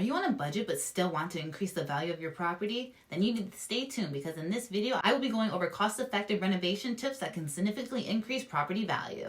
Are you on a budget but still want to increase the value of your property? Then you need to stay tuned because in this video, I will be going over cost-effective renovation tips that can significantly increase property value.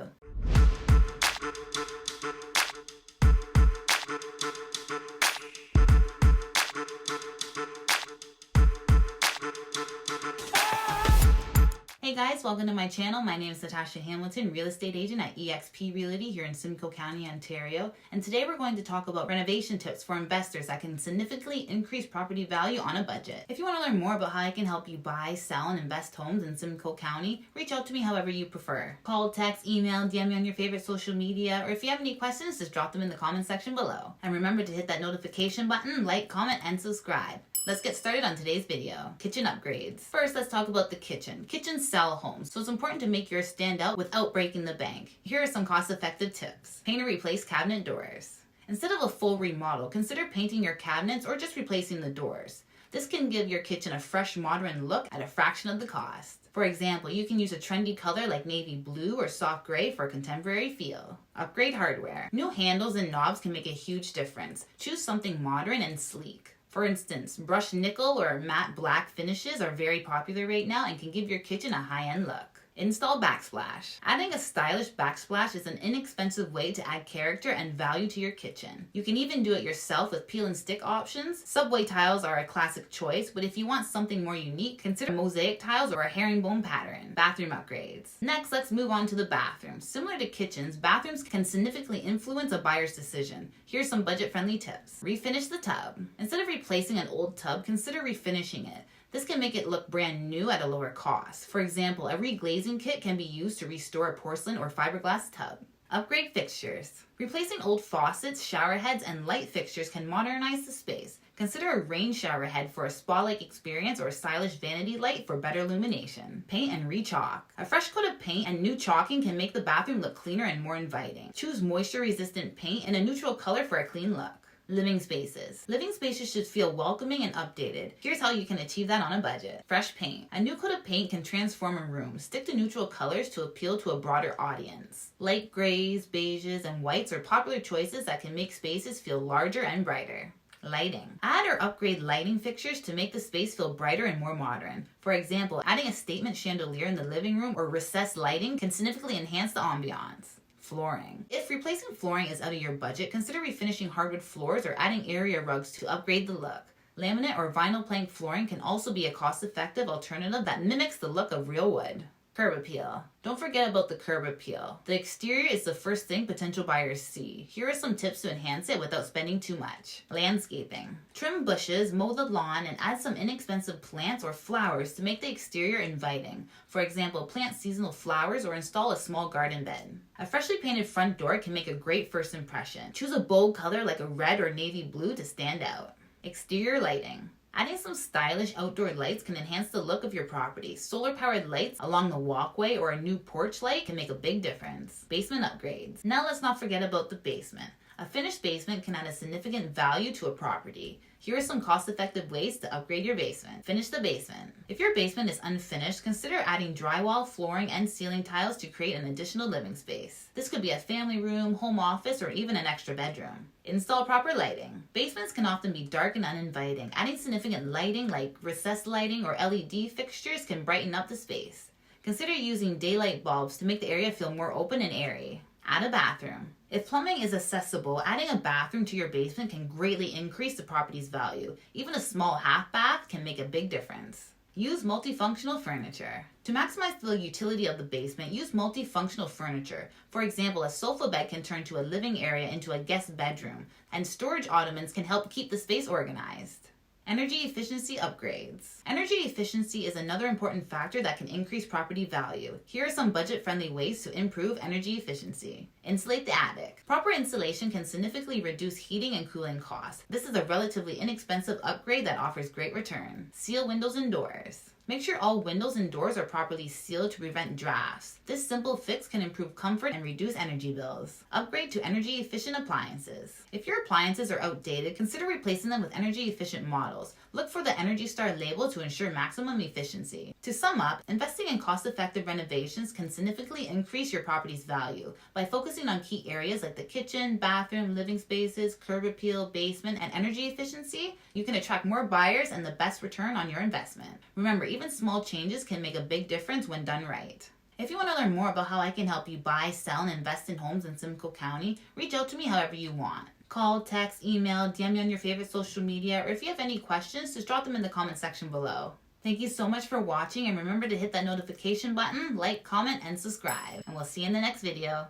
Hey guys, welcome to my channel. My name is Natasha, real estate agent at eXp Realty here in Simcoe County, Ontario. And today we're going to talk about renovation tips for investors that can significantly increase property value on a budget. If you want to learn more about how I can help you buy, sell, and invest homes in Simcoe County, reach out to me however you prefer. Call, text, email, DM me on your favorite social media, or if you have any questions, just drop them in the comment section below. And remember to hit that notification button, like, comment, and subscribe. Let's get started on today's video. Kitchen upgrades. First, let's talk about the kitchen. Kitchens sell homes, so it's important to make yours stand out without breaking the bank. Here are some cost-effective tips. Paint or replace cabinet doors. Instead of a full remodel, consider painting your cabinets or just replacing the doors. This can give your kitchen a fresh, modern look at a fraction of the cost. For example, you can use a trendy color like navy blue or soft gray for a contemporary feel. Upgrade hardware. New handles and knobs can make a huge difference. Choose something modern and sleek. For instance, brushed nickel or matte black finishes are very popular right now and can give your kitchen a high-end look. Install backsplash. Adding a stylish backsplash is an inexpensive way to add character and value to your kitchen. You can even do it yourself with peel and stick options. Subway tiles are a classic choice, but if you want something more unique, consider mosaic tiles or a herringbone pattern. Bathroom upgrades. Next, let's move on to the bathroom. Similar to kitchens, bathrooms can significantly influence a buyer's decision. Here's some budget-friendly tips. Refinish the tub. Instead of replacing an old tub, consider refinishing it. This can make it look brand new at a lower cost. For example, a reglazing kit can be used to restore a porcelain or fiberglass tub. Upgrade fixtures. Replacing old faucets, shower heads, and light fixtures can modernize the space. Consider a rain shower head for a spa-like experience or a stylish vanity light for better illumination. Paint and re-chalk. A fresh coat of paint and new chalking can make the bathroom look cleaner and more inviting. Choose moisture-resistant paint and a neutral color for a clean look. Living spaces. Living spaces should feel welcoming and updated. Here's how you can achieve that on a budget. Fresh paint. A new coat of paint can transform a room. Stick to neutral colors to appeal to a broader audience. Light grays, beiges, and whites are popular choices that can make spaces feel larger and brighter. Lighting. Add or upgrade lighting fixtures to make the space feel brighter and more modern. For example, adding a statement chandelier in the living room or recessed lighting can significantly enhance the ambiance. Flooring. If replacing flooring is out of your budget, consider refinishing hardwood floors or adding area rugs to upgrade the look. Laminate or vinyl plank flooring can also be a cost-effective alternative that mimics the look of real wood. Curb appeal. Don't forget about the curb appeal. The exterior is the first thing potential buyers see. Here are some tips to enhance it without spending too much. Landscaping. Trim bushes, mow the lawn, and add some inexpensive plants or flowers to make the exterior inviting. For example, plant seasonal flowers or install a small garden bed. A freshly painted front door can make a great first impression. Choose a bold color like a red or navy blue to stand out. Exterior lighting. Adding some stylish outdoor lights can enhance the look of your property. Solar-powered lights along the walkway or a new porch light can make a big difference. Basement upgrades. Now let's not forget about the basement. A finished basement can add a significant value to a property. Here are some cost-effective ways to upgrade your basement. Finish the basement. If your basement is unfinished, consider adding drywall, flooring, and ceiling tiles to create an additional living space. This could be a family room, home office, or even an extra bedroom. Install proper lighting. Basements can often be dark and uninviting. Adding significant lighting like recessed lighting or LED fixtures can brighten up the space. Consider using daylight bulbs to make the area feel more open and airy. Add a bathroom. If plumbing is accessible, adding a bathroom to your basement can greatly increase the property's value. Even a small half bath can make a big difference. Use multifunctional furniture. To maximize the utility of the basement, use multifunctional furniture. For example, a sofa bed can turn to a living area into a guest bedroom, and storage ottomans can help keep the space organized. Energy efficiency upgrades. Energy efficiency is another important factor that can increase property value. Here are some budget-friendly ways to improve energy efficiency. Insulate the attic. Proper insulation can significantly reduce heating and cooling costs. This is a relatively inexpensive upgrade that offers great return. Seal windows and doors. Make sure all windows and doors are properly sealed to prevent drafts. This simple fix can improve comfort and reduce energy bills. Upgrade to energy efficient appliances. If your appliances are outdated, consider replacing them with energy efficient models. Look for the Energy Star label to ensure maximum efficiency. To sum up, investing in cost-effective renovations can significantly increase your property's value. By focusing on key areas like the kitchen, bathroom, living spaces, curb appeal, basement, and energy efficiency, you can attract more buyers and the best return on your investment. Remember, even small changes can make a big difference when done right. If you want to learn more about how I can help you buy, sell, and invest in homes in Simcoe County, reach out to me however you want. Call, text, email, DM me on your favorite social media, or if you have any questions, just drop them in the comment section below. Thank you so much for watching, and remember to hit that notification button, like, comment, and subscribe. And we'll see you in the next video.